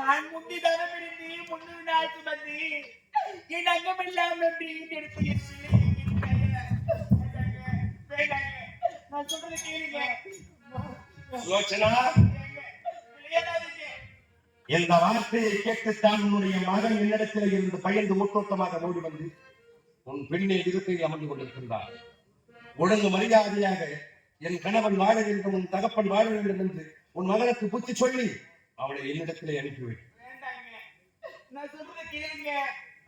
நான் முந்தி தரம் இருந்து முன்னூறு நாள் சுமந்து என் அங்கமெல்லாம் நம்பி எடுத்து நான் சொல்றது கேளுங்க. இந்த வார்த்தையை கேட்டுத்தான் உன்னுடைய மகன் என்னிடத்தில் இருந்து பயந்து முட்டோட்டமாக ஓடி வந்து உன் பெண்ணை இருக்கை அமர்ந்து கொண்டிருக்கின்றார். ஒழுங்கு மரியாதையாக என் கணவன் வாழ வேண்டும், உன் தகப்பன் வாழ வேண்டும் என்று உன் மகனுக்கு புத்தி சொல்லி அவளை என்னிடத்திலே அனுப்பிவை.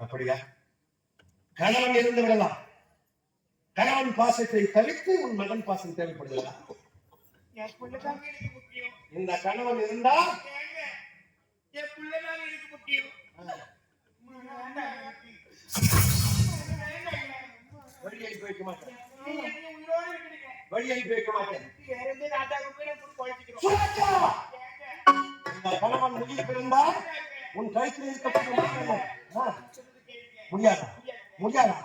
அப்படியா? கணவன் இருந்து விடலாம். கணவன் பாசத்தை தவிர்த்து உன் மகன் பாசம் தேவைப்படுகிறதா? இந்த கணவன் இருந்தால் என் பிள்ளைதான் எனக்கு முக்கியம். வழி அனுப்பி வைக்க மாட்டேன். வழி அனுப்பி வைக்க மாட்டேன். இந்த கணவன் முடிவு இருந்தால் உன் கழுத்தில் இருக்க முடியாதா? முடியாதா?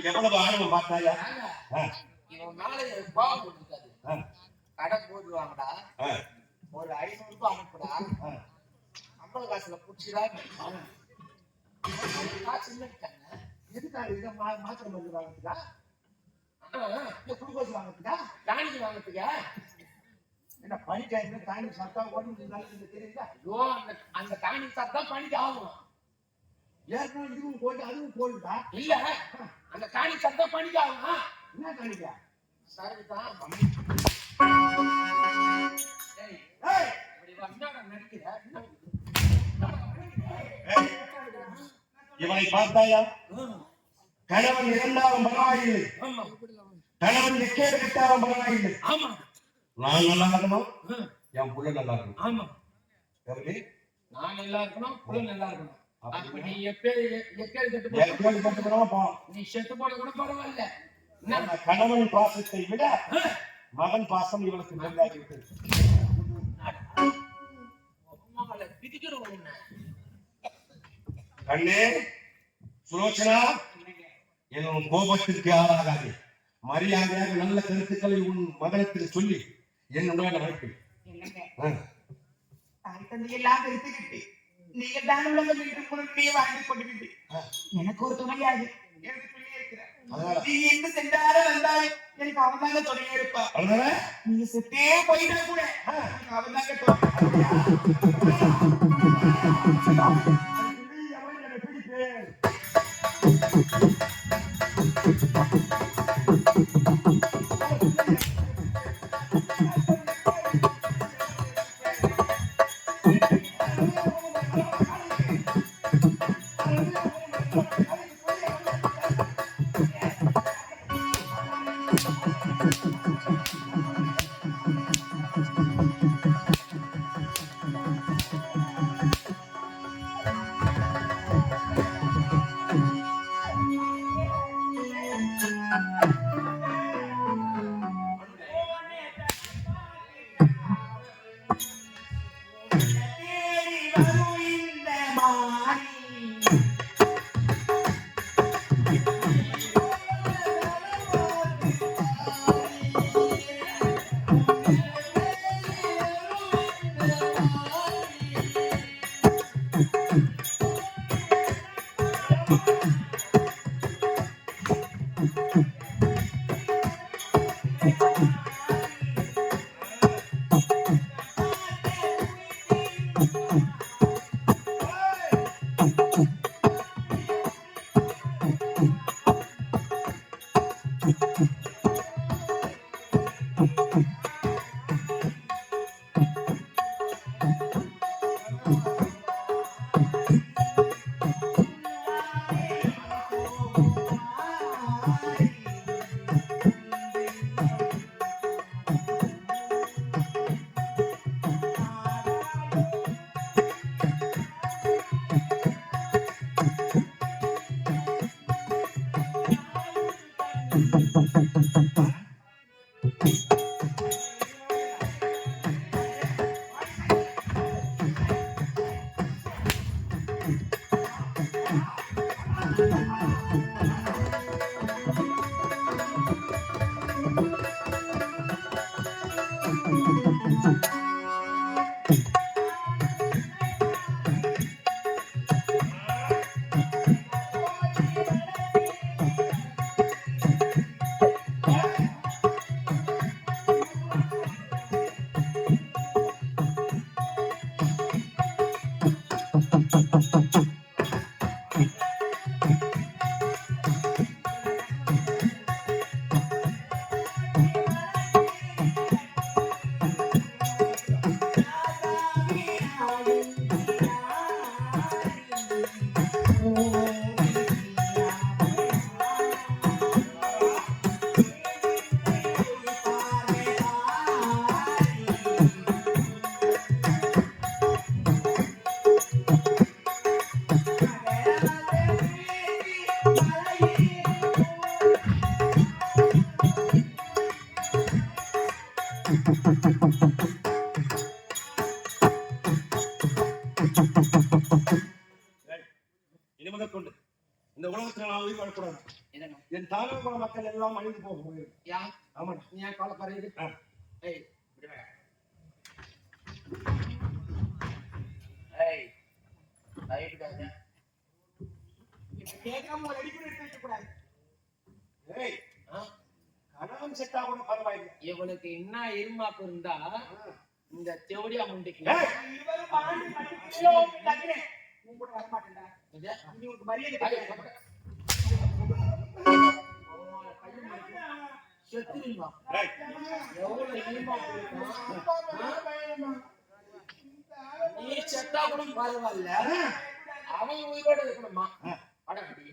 எவ்வளவு ஆணவம் பார்த்தாயா? கடை போடுவாங்கடா, ஒரு 500 ரூபாய் அனுப்புடா, 50 காசுல புடிச்சுடா. காசு இல்லைட்டாங்க. எதுக்காக இதை மாத்திரம் வந்து வாங்கத்துக்கா, குளுக்கோஸ் வாங்கத்துக்கா, டானிக் வாங்கத்துக்கா? என்ன பனிக்காய் டானிக் சாப்பிட்டா உடம்பு நல்லது தெரியுதா? ஐயோ, அந்த டானிக் சாப்பிட்டா பனிக்கு ஆகும். ஏற்கனவே இதுவும் போட்டு அதுவும் போடுதா? இல்ல, அந்த டானிக் சாப்பிட்டா பனிக்கு ஆகும். என்ன டானிக்கா? சரிதான். ஏய், ஏய், இப்படி வா, என்னடா நடிக்கிற? ஏய், இவனை பார்த்தாயா? கணவன் இறந்தாலும் பரவாயில்லை, ஆமா கணவன் எக்கேடு கட்டாலும் பரவாயில்லை, ஆமா நான் நல்லா இருக்கணும், என் புள்ள நல்லா இருக்கணும். ஆமா, எப்படி? நான் நல்லா இருக்கணும், புள்ள நல்லா இருக்கணும். அப்ப அப்படி நீ எக்கேடு கெட்டு என் கேள்வி பட்டுக்கிறோம் பா. நீ செத்து போட கூட பரவாயில்ல. நம்ம கணவன் பாசத்தை விட மகன் பாசம் இவளுக்கு நல்லாகி விட்டது. பிதிக்கிறோம் என்ன கண்ணே சுலோச்சனா, என் கோபத்திற்கு ஆளாகாது. மரியாதையாக நல்ல கருத்துக்களை உன் மகனத்தில் சொல்லி என்னுடைய வாழ்க்கை தாய் தந்தையெல்லாம் எடுத்துக்கிட்டு நீங்க தான் உலக வீட்டுக்குள்ளே வாழ்ந்து கொண்டுகிட்டு எனக்கு ஒரு துணையாது எனக்கு பிள்ளை இருக்கிறார். நீ எங்க சென்றாலும் வந்தாலும் எனக்கு அவன் தாங்க துணையா இருப்பா. நீங்க செத்தே போயிட்டா கூட எனக்கு அவன் தாங்க இனிமேல் கொண்டு இந்த உலகத்துல நான் உயிர் வாழக்கூடாது. என் தாழ்வு மக்கள் எல்லாம் அழிந்து போக முடியும். ஆமா, நீ ஏன் கவலைப்படுறது? ஏய், இப்படி வா. ஏய், லைட்டுக்காக கேட்காம ஒரு அடி கூட எடுத்து வைக்க கூடாது. ஏய், கணவன் செட்டா கூட பரவாயில்லை. இவனுக்கு என்ன இருமாப்பு இருந்தா இந்த செவடியா முண்டிக்கு இருவரும் பாண்டு கட்டிக்கிட்டோ தக்கினே நீ கூட வர மாட்டேன்டா. நீ உனக்கு மரியாதை கிடையாது. செத்துருவீங்க. டேய், எவ்வளவு இனிமா போயிருக்கும். நீ செத்தா கூட பரவாயில்ல, அவன் உயிரோட இருக்கணுமா? அடக்கடி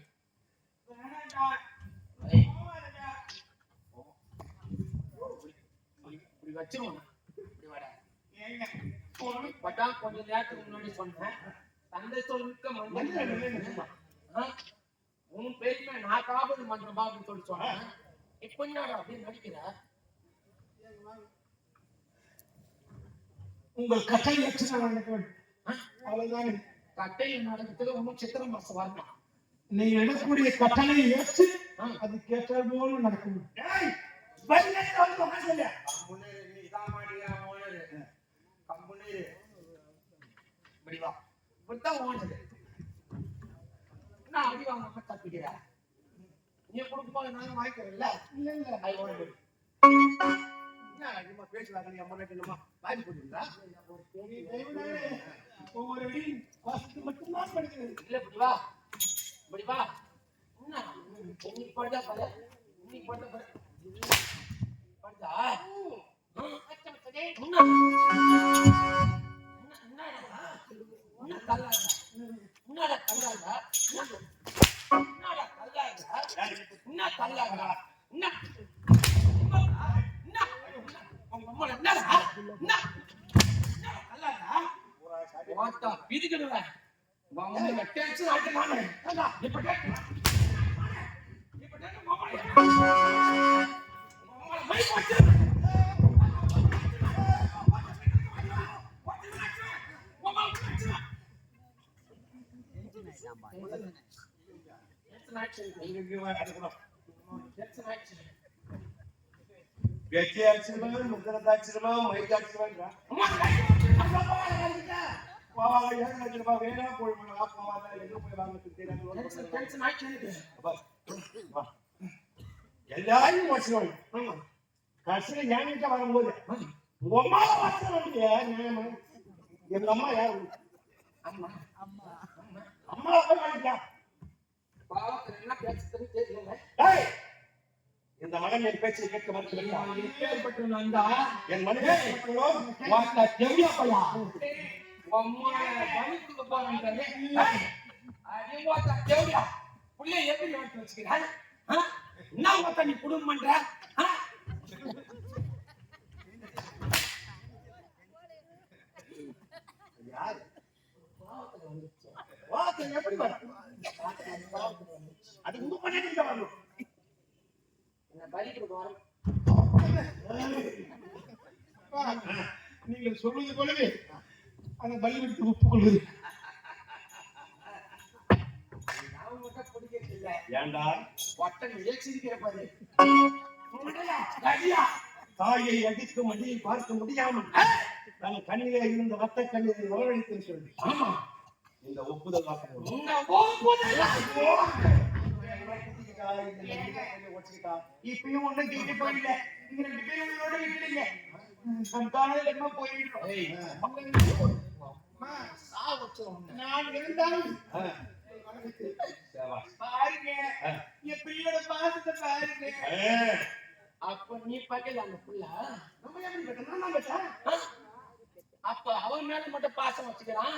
இப்படி வச்சிருவோம். இப்படி வாடா. பட்டான் கொஞ்ச நேரத்துக்கு முன்னாடி சொன்னேன், தந்தை சொல்லிக்க மந்திரம் உன் பேருமே நான் காப்பது மந்திரமா அப்படின்னு சொல்லி சொன்னேன். இப்ப என்னடா அப்படின்னு நடிக்கிற? உங்கள் கட்டளை ஏற்று நான் நடக்க வேண்டும். அவ்வளவுதானே. கட்டை நடக்கிறதுக்கு ஒன்னும் சித்திரை மாசம் வரணும். நீங்க எடுக்கக்கூடிய கட்டளை ஏற்று அது கேட்ட போல நடக்கும். டேய், பையனே வந்து உட்கார்ந்து கம்முனு நீ இதான் மாட்டியா ஓனரு. கம்முனு இப்படி வா. இப்படித்தான் ஓனரு. நான் அடி வாங்காம தப்பிக்கிற. நீ கொடுக்கும்போது நாங்க வாங்கிக்கிறோம்ல. இல்ல இல்ல அது ஓனரு. என்ன அதிகமா பேசுவாங்க, நீ அம்மா நம்ம வாங்கி போட்டுருந்தா ஒவ்வொரு அடியும் வாசித்து மட்டும்தான் படிக்கிறது. இல்ல இப்படி வா. இப்படி வா. என்ன இன்னைக்கு படுதா பாரு. இன்னைக்கு படுதா பாரு. படுதா வெற்றி அடிச்சிருமா, முத்திரத்தை அடிச்சிருமா, மைக்கு அடிச்சிருமா, ஏன் அடிச்சிருமா, வேணா போய் போவாத, எங்க போய் வாங்க எல்லாரையும் வச்சுருவாங்க. கடைசியில என்கிட்ட வரும்போது உங்க அம்மாவை வச்சுருவாங்க. எங்க அம்மா யாரு? அம்மா அம்மாவை போய் வாங்கிட்டா. என்ன பேசுறது தெரியல. இந்த மகன் என் பேச்சை கேட்க மறுக்கிறான். என் மனைவி நீ குடும்பம் பண்ற எப்படி வரும்? அது உங்க பண்ணி வரணும். நீங்கள் சொல்வது போலவே அந்த பலி விடுத்து ஒப்புக்கொள்வது. ஏண்டா தாயை அடிக்கும் அடியை பார்க்க முடியாமல் தன் கண்ணிலே இருந்த ரத்த கண்ணீரை வரவழைத்து சொல்லி இந்த ஒப்புதல் இப்பயும் ஒண்ணும் கேட்டு போயிடல. நீங்க 2 பேரும் உங்களோட விட்டுடுங்க. கண்காணல் என்ன போயிடுறோம். நான் இருந்தாலும் பாருங்க, என் பிள்ளையோட பாசத்தை பாருங்க. அப்ப நீ பக்கல அந்த புள்ள நம்ம எப்படி பெற்றா? அப்ப அவன் மேல மட்டும் பாசம் வச்சுக்கிறான்,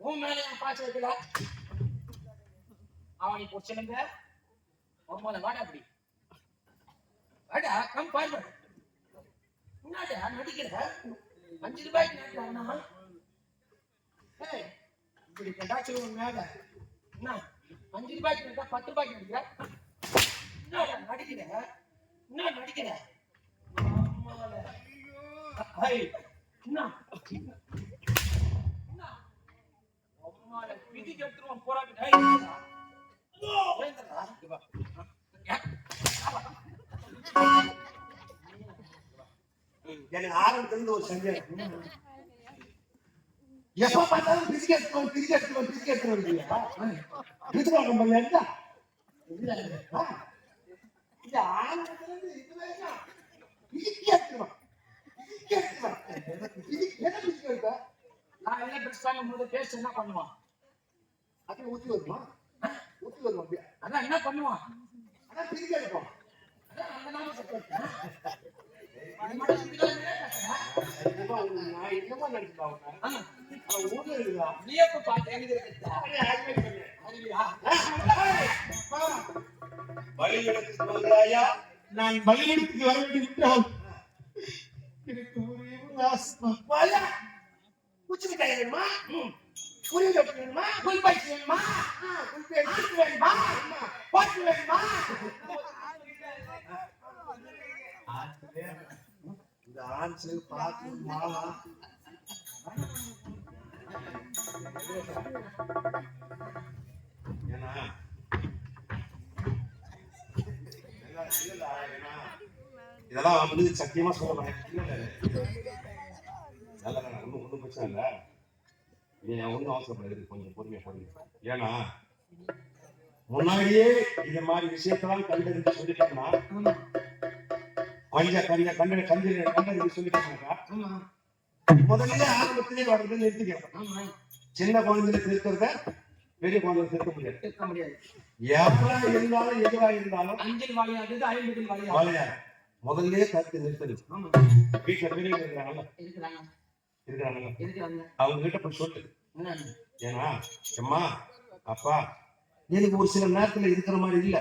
உன் மேல என் பாசம் வைக்கல. அவனை பொறுச்சுங்க உம்மல வாடா. அப்படி வாடா, கம் பாரு. என்னடா நடிக்கிற? 5 ரூபாய்க்கு நடிக்கிறானா? இப்படி கண்டாச்சு உன் மேல என்ன 5 ரூபாய்க்கு நடிச்சா 10 ரூபாய்க்கு நடிக்கிற? என்னடா நடிக்கிற? என்ன நடிக்கிற? விதி கெடுத்துருவான் போராடி. எனக்கு ஆரம்பத்திலிருந்து ஒரு சந்தேகம். எப்ப பார்த்தாலும் பிரிச்சு எடுத்துருவோம் நான் என்ன பிரச்சனை போது பேச என்ன பண்ணுவான்? அப்படியே ஊத்தி வருமா? ஊத்தி வருமா? அப்படியே அதான் என்ன பண்ணுவான்? அதான் பிரிக்க எடுப்போம். அதான் அந்த நாம கட்டுறேன். அது மட்டும் இதுதான் கட்டுறேன். நான் என்னமா நினைச்சுட்டாங்க ஊர்ல இருக்குதா நீ எப்ப பார்த்து எங்க இருக்கு? அறிவியா? பலியிடத்துக்கு வந்தாயா நான் பலியிடத்துக்கு வர வேண்டிவிட்டால் எனக்கு ஒரே ஒரு ஆசை. வாயா. உச்சி மிட்டாய் வேணுமா? புளிய கட்டு வேணுமா? புல்பைஸ் வேணுமா? புல்பைஸ் வேணுமா? பாட்டு வேணுமா? இந்த ஆன்சு பாத்து மாலா ஏன்னா இதெல்லாம் வந்து சத்தியமா சொல்ல மாட்டேன். ஒன்றும் பிரச்சனை இல்லை. நீ ஒன்றும் அவசரப்படாது, கொஞ்சம் பொறுமையா போடுங்க. ஏன்னா முன்னாடியே இந்த மாதிரி விஷயத்தெல்லாம் கண்டறிந்து சொல்லிட்டோம்னா கண்டறிந்து சொல்லிட்டோம்னாக்கா முதல்ல ஆரம்பத்திலே வர்றது நிறுத்திக்கிறோம். சின்ன குழந்தைல திருக்கிறத பெரிய குழந்தை திருக்க முடியாது. எவ்வளா இருந்தாலும் எதுவா இருந்தாலும் அஞ்சில் வாழையாது 50 வாழையாது. வாழையாது முதல்ல தடுத்து நிறுத்தது. வீட்டுல பெரியவங்க இருக்கிறாங்கல்ல அவங்க கிட்ட போய் சொல்லு. ஏன்னா அம்மா அப்பா எனக்கு ஒரு சில நேரத்துல இருக்கிற மாதிரி இல்ல,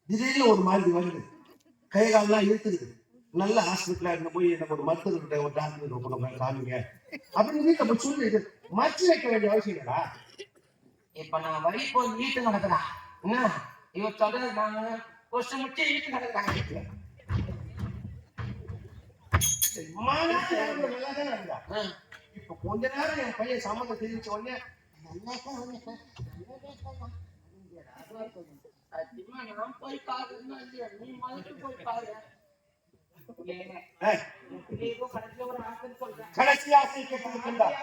திடீர்னு ஒரு மாதிரி வருது, கை காலெல்லாம் இழுத்துக்குது, நல்ல ஹாஸ்பிட்டலா இருந்த போய் எனக்கு ஒரு மருத்துவர்கிட்ட ஒரு டாக்டர் போய் காமிங்க அப்படின்னு வீட்டை போய் சொல்லி மச்சு வைக்க வேண்டிய அவசியம் இல்லடா. இப்ப நான் வழி போய் வீட்டு நடக்கிறேன். என்ன இவ சொல்றது நாங்க வருஷம் முடிச்சு வீட்டு நடக்கிறாங்க. இப்ப கொஞ்ச நேரம் என் பையன் சம்மந்தம் தெரிவிச்ச உடனே நான் போய் பாரு, நீ மனசு போய் பாரு. கடைசி ஆசை கேட்டிருக்கின்றார்.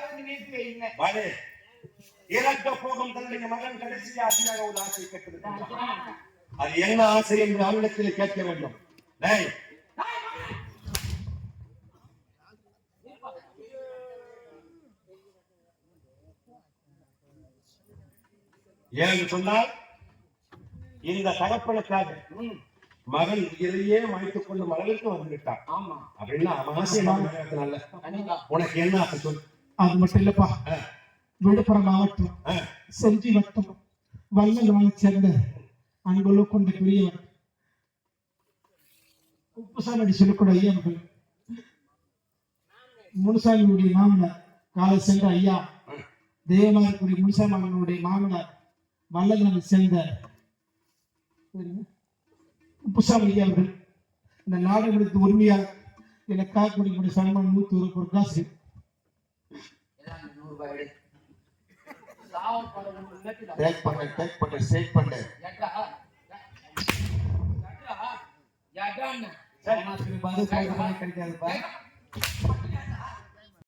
இறக்க போகும் தன்னுடைய மகன் கடைசி ஆசையாக ஒரு ஆசை கேட்டிருக்கின்றார். அது என்ன ஆசை என்று அவனிடத்தில் கேட்க வேண்டும். ஏன்னு சொன்னால் இந்த தகப்பனுக்காக மகள் உயிரையே மாய்த்துக் கொள்ளும் அளவிற்கு வந்துவிட்டான். அப்படின்னா உனக்கு என்ன ஆசை சொல். அது மட்டும் இல்லப்பா, விழுப்புரம் மாவட்டம் செஞ்சி வட்டம் வல்லங்களை சேர்ந்த அன்புள்ள கொண்ட பெரியவர் உப்புசாமி சொல்லக்கூடிய ஐயா அவர்கள் முனுசாமியுடைய மாமனார் காலை சென்ற ஐயா தேவமாரக்கூடிய முனுசாமியுடைய மாமனார் வல்லங்களை சேர்ந்த உப்புசாமி ஐயா அவர்கள் இந்த நாடுகளுக்கு உரிமையால் எனக்காக கூடிய சன்மான் 101 பொற்காசு கிடைக்காது.